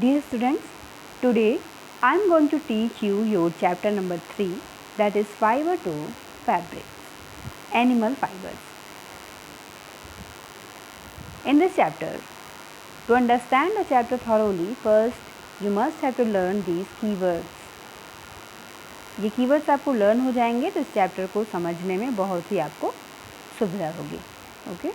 Dear students, today I am going to teach you your chapter number 3, that is fiber to fabric, animal fibers. In this chapter, to understand the chapter thoroughly, first you must have to learn these keywords. ये keywords आपको learn हो जाएंगे तो इस chapter को समझने में बहुत ही आपको सुविधा होगी. Okay?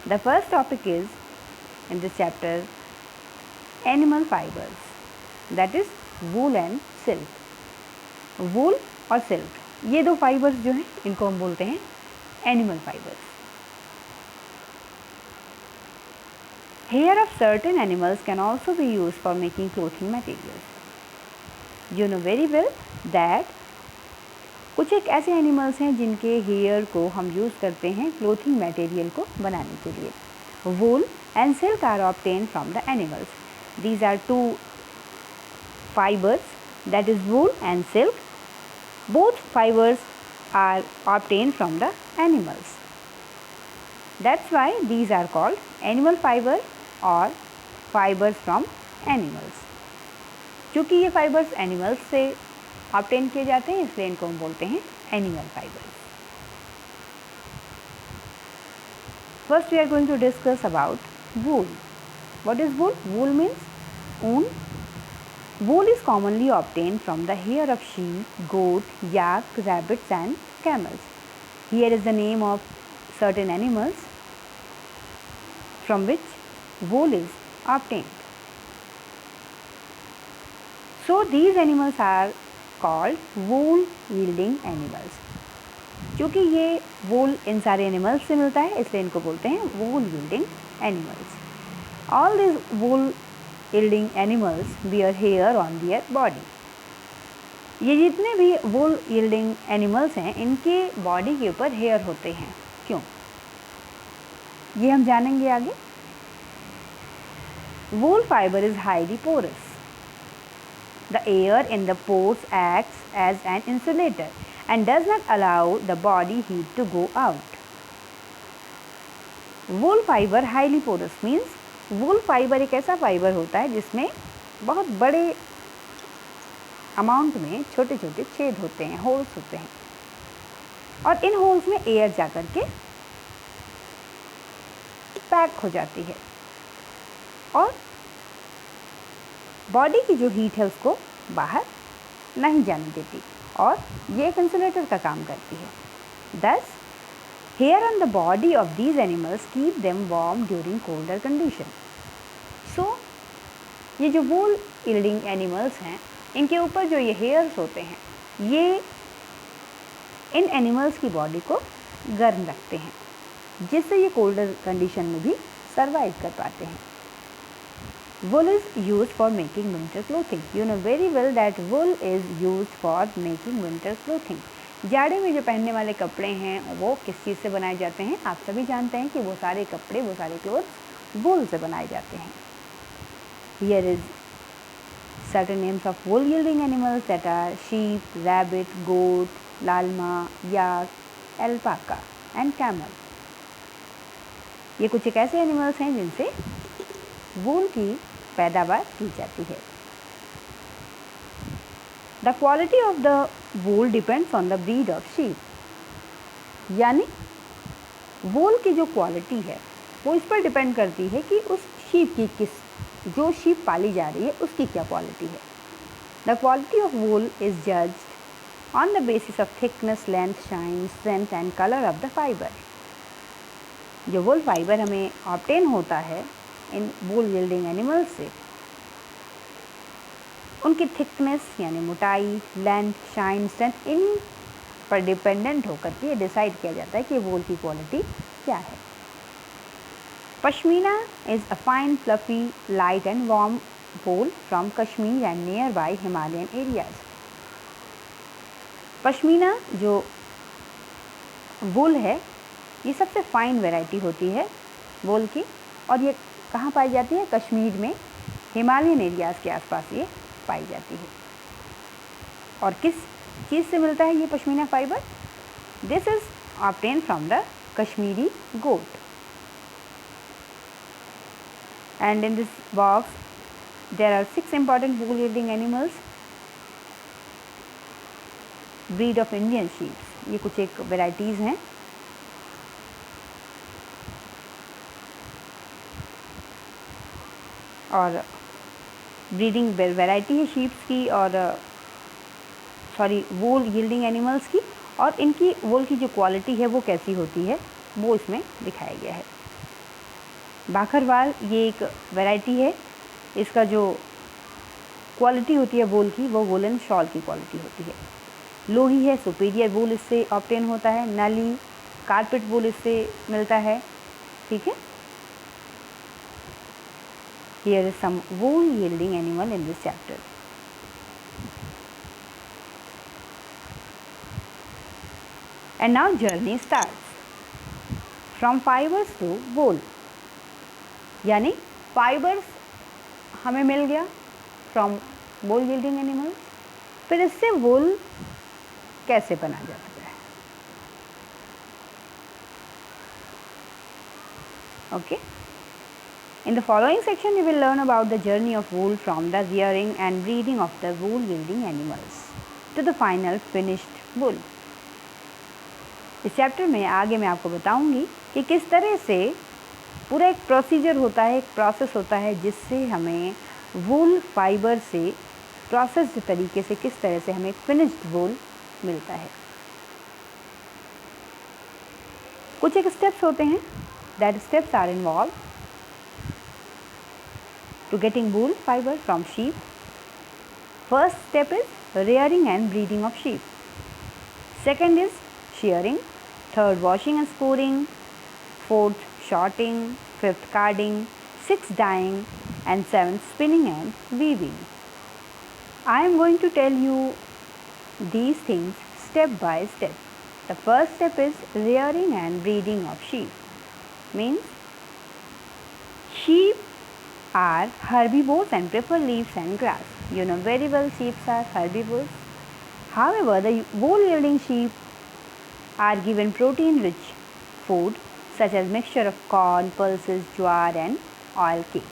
The first topic is in this chapter animal fibers, that is wool and silk. Wool और silk ये दो fibers जो हैं इनको हम बोलते हैं animal fibers. Hair of certain animals can also be used for making clothing materials. You know very well that कुछ एक ऐसे एनिमल्स हैं जिनके हेयर को हम यूज़ करते हैं क्लोथिंग मटेरियल को बनाने के लिए. Wool and silk are obtain from the animals. These are two fibers, that is wool and silk. Both fibers are obtained from the animals. That's why these are called animal fiber or fibers from animals. क्योंकि ये fibers animals से obtain किए जाते हैं इसलिए इनको हम बोलते हैं animal fibers. First we are going to discuss about wool. What is wool? Wool means wool. Wool is commonly obtained from the hair of sheep, goat, yak, rabbits and camels. Here is the name of certain animals from which wool is obtained. So these animals are called wool yielding animals. क्योंकि ये wool इन सारे animals से मिलता है इसलिए इनको बोलते हैं wool yielding animals. All these wool yielding animals bear hair on their body. ये जितने भी wool yielding animals हैं इनके body के ऊपर hair होते हैं. क्यों? ये हम जानेंगे आगे. Wool fiber is highly porous. The air in the pores acts as an insulator and does not allow the body heat to go out. Wool fiber highly porous means wool fibre एक ऐसा fibre होता है जिसमें बहुत बड़े amount में छोटे छोटे छेद होते हैं, होल्स होते हैं और इन होल्स में एयर जाकर के पैक हो जाती है और बॉडी की जो हीट है उसको बाहर नहीं जाने देती और ये एक इंसुलेटर का काम करती है. Thus, hair on the body of these animals keep them warm during colder condition. So, ये जो wool yielding animals हैं इनके ऊपर जो ये hairs होते हैं ये इन animals की body को गर्म रखते हैं जिससे ये colder condition में भी survive कर पाते हैं. Wool is used for making winter clothing. You know very well that wool is used for making winter clothing. जाड़े में जो पहनने वाले कपड़े हैं वो किस चीज़ से बनाए जाते हैं? आप सभी जानते हैं कि वो सारे कपड़े वो सारे क्लोथ्स वूल से बनाए जाते हैं. Here is certain names of wool yielding animals that are sheep, rabbit, goat, llama, yak, alpaca and camel. ये कुछ एक ऐसे एनिमल्स हैं जिनसे वूल की पैदावार की जाती है. The quality of the wool depends on the breed of sheep. यानी wool की जो क्वालिटी है वो इस पर डिपेंड करती है कि उस sheep की जो sheep पाली जा रही है उसकी क्या क्वालिटी है. The quality of wool is judged on the basis of thickness, length, shine, strength and color of the fiber. जो wool fiber हमें obtain होता है इन wool yielding animals से उनकी थिकनेस यानी मोटाई, लेंथ, शाइन, स्ट्रेंथ इन पर डिपेंडेंट होकर के ये डिसाइड किया जाता है कि वूल की क्वालिटी क्या है. Pashmina is a fine fluffy light and warm wool from Kashmir and near by Himalayan areas. Pashmina जो वूल है ये सबसे फाइन वैरायटी होती है वूल की और ये कहाँ पाई जाती है? कश्मीर में हिमालयन एरियाज़ के आसपास ये पाई जाती है. और किस चीज़ से मिलता है ये pashmina fibre? This is obtain from the Kashmiri goat. and in this box there are 6 important wool yielding animals. Breed of Indian sheeps, ये कुछ एक वेराइटीज़ हैं. और ब्रीडिंग वेराइटी है शीप्स की और वूल यील्डिंग एनिमल्स की, और इनकी वूल की जो क्वालिटी है वो कैसी होती है वो इसमें दिखाया गया है. बाखरवाल ये एक वैरायटी है. इसका जो क्वालिटी होती है वूल की वो वूलन शॉल की क्वालिटी होती है. लोही है, सुपीरियर वूल इससे ऑब्टेन होता है. नली, कारपेट वूल इससे मिलता है. ठीक है. Here is some wool yielding animal in this chapter. And now journey starts from fibres to wool. यानी फाइबर्स हमें मिल गया फ्रॉम वूल यील्डिंग एनिमल. फिर इससे वूल कैसे बना जाता है. Okay. In the following section, you will learn about the journey of wool from the rearing and breeding of the wool-yielding animals to the final finished wool. इस chapter में आगे मैं आपको बताऊंगी कि किस तरह से पूरा एक प्रोसीजर होता है, एक प्रोसेस होता है जिससे हमें वूल फाइबर से प्रोसेस्ड तरीके से किस तरह से हमें फिनिश्ड वूल मिलता है. कुछ एक स्टेप्स होते हैं. That steps are involve to getting wool fiber from sheep. First step is rearing and breeding of sheep. Second is shearing. Third, washing and scouring. Fourth, shorting. Fifth, carding. Sixth, dyeing. And seventh, spinning and weaving. I am going to tell you these things step by step. The first step is rearing and breeding of sheep. Means sheep are herbivores and prefer leaves and grass. You know very well sheep are herbivores. However, the wool yielding sheep are given protein rich food such as mixture of corn, pulses, jowar and oil cake.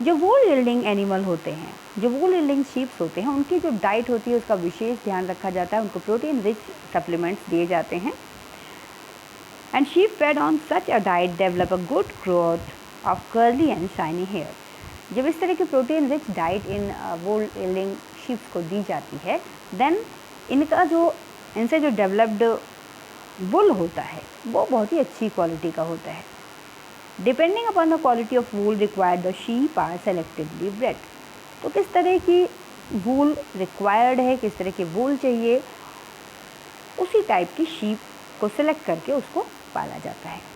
जो wool yielding animal होते हैं, जो wool yielding sheep होते हैं, उनकी जो diet होती है उसका विशेष ध्यान रखा जाता है. उनको प्रोटीन रिच सप्लीमेंट्स दिए जाते हैं. And sheep fed on such a diet develop a good growth of curly and shiny hair. जब इस तरह की प्रोटीन रिच डाइट इन वूल यील्डिंग शीप्स को दी जाती है, देन इनसे जो डेवलप्ड वुल होता है वो बहुत ही अच्छी क्वालिटी का होता है. Depending upon the quality of wool required the sheep are selectively bred. तो किस तरह की वूल रिक्वायर्ड है, किस तरह की वूल चाहिए, उसी टाइप की शीप को सिलेक्ट करके उसको पाला जाता है.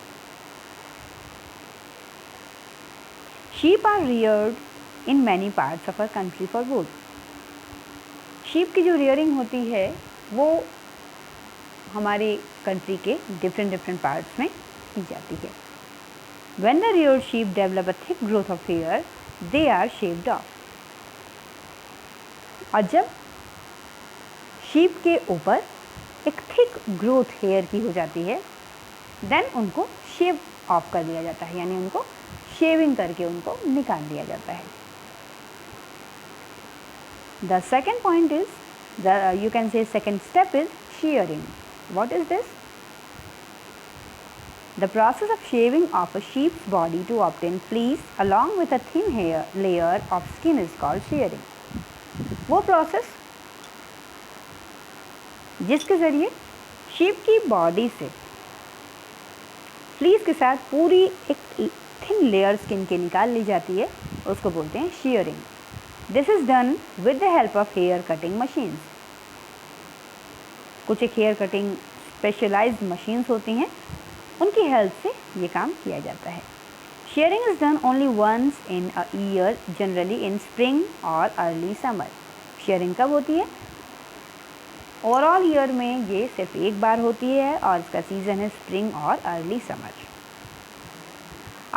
Sheep are reared in many parts of our country for wool. Sheep की जो रियरिंग होती है वो हमारे कंट्री के डिफरेंट पार्ट्स में की जाती है. When the reared sheep develop a thick growth of hair, they are shaved off. और जब शीप के ऊपर एक थिक ग्रोथ हेयर की हो जाती है, देन उनको शेव ऑफ कर दिया जाता है, यानी उनको शेविंग करके उनको निकाल दिया जाता है. The second point is, you can say second step is shearing. What is this? The process of shaving off a sheep's body to obtain fleece along with a thin hair layer of skin is called shearing. वो process जिसके ज़रिए sheep की body से fleece के साथ पूरी एक thin layer skin की निकाल ली जाती है, उसको बोलते हैं shearing. This is done with the help of hair cutting machines. कुछ एक हेयर कटिंग स्पेशलाइज्ड मशीन्स होती हैं, उनकी हेल्प से ये काम किया जाता है. Shearing is done only once in a year, generally in spring or early summer. Shearing कब होती है? ओवरऑल ईयर में ये सिर्फ एक बार होती है और इसका सीज़न है स्प्रिंग और early summer.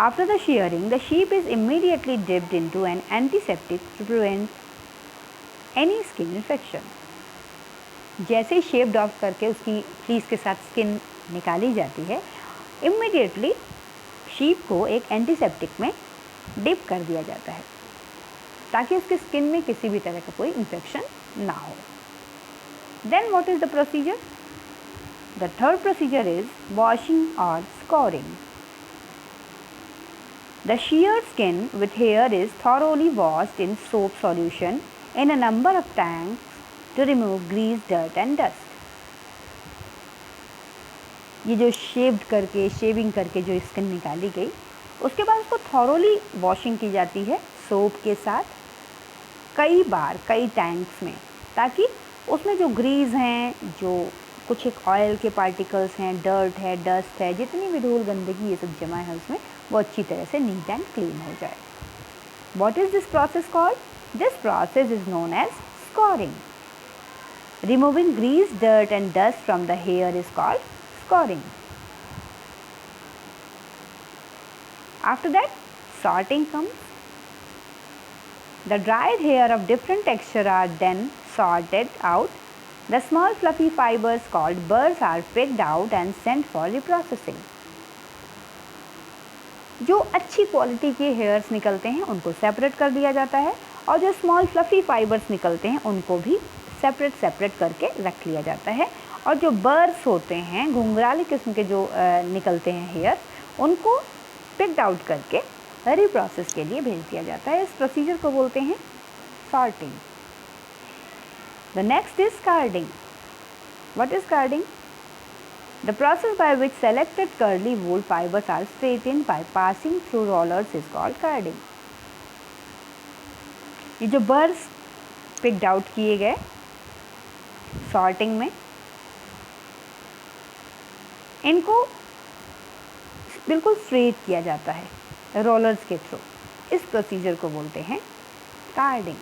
After the shearing, the sheep is immediately dipped into an antiseptic to prevent any skin infection. जैसे ही शेव्ड ऑफ करके उसकी फ्लीस के साथ स्किन निकाली जाती है, इमीडिएटली शीप को एक एंटीसेप्टिक में डिप कर दिया जाता है ताकि उसकी स्किन में किसी भी तरह का कोई इन्फेक्शन ना हो। Then what is the procedure? The third procedure is washing और scoring. The sheared skin with hair is thoroughly washed in soap solution in a number of tanks to remove grease, dirt and dust. ये जो shaving करके जो skin निकाली गई, उसके बाद उसको थॉरोली वॉशिंग की जाती है सोप के साथ कई बार कई टैंक्स में, ताकि उसमें जो ग्रीस हैं, जो कुछ एक ऑयल के पार्टिकल्स हैं, डर्ट है, डस्ट है, जितनी भी धूल गंदगी ये सब जमा है उसमें, वो अच्छी तरह से नीट एंड क्लीन हो जाए। What is this process called? This process is known as scoring. Removing grease, dirt and dust from the hair is called scoring. After that, sorting comes. The dried hair of different texture are then sorted out. The small fluffy fibers called burrs are picked out and sent for reprocessing. जो अच्छी quality के hairs निकलते हैं उनको separate कर दिया जाता है, और जो स्मॉल फ्लफ़ी फाइबर्स निकलते हैं उनको भी सेपरेट करके रख लिया जाता है, और जो बर्स होते हैं, घुंघराले किस्म के जो निकलते हैं हेयर, उनको पिक्ड आउट करके रीप्रोसेस के लिए भेज दिया जाता है। इस प्रोसीजर को बोलते हैं sorting. The next is carding. What is carding? The process by which selected curly wool fibers are straightened by passing through rollers is called carding. ये जो बर्स पिक्ड आउट किए गए सॉर्टिंग में, इनको बिल्कुल स्ट्रेट किया जाता है रोलर्स के थ्रू। इस प्रोसीजर को बोलते हैं कार्डिंग।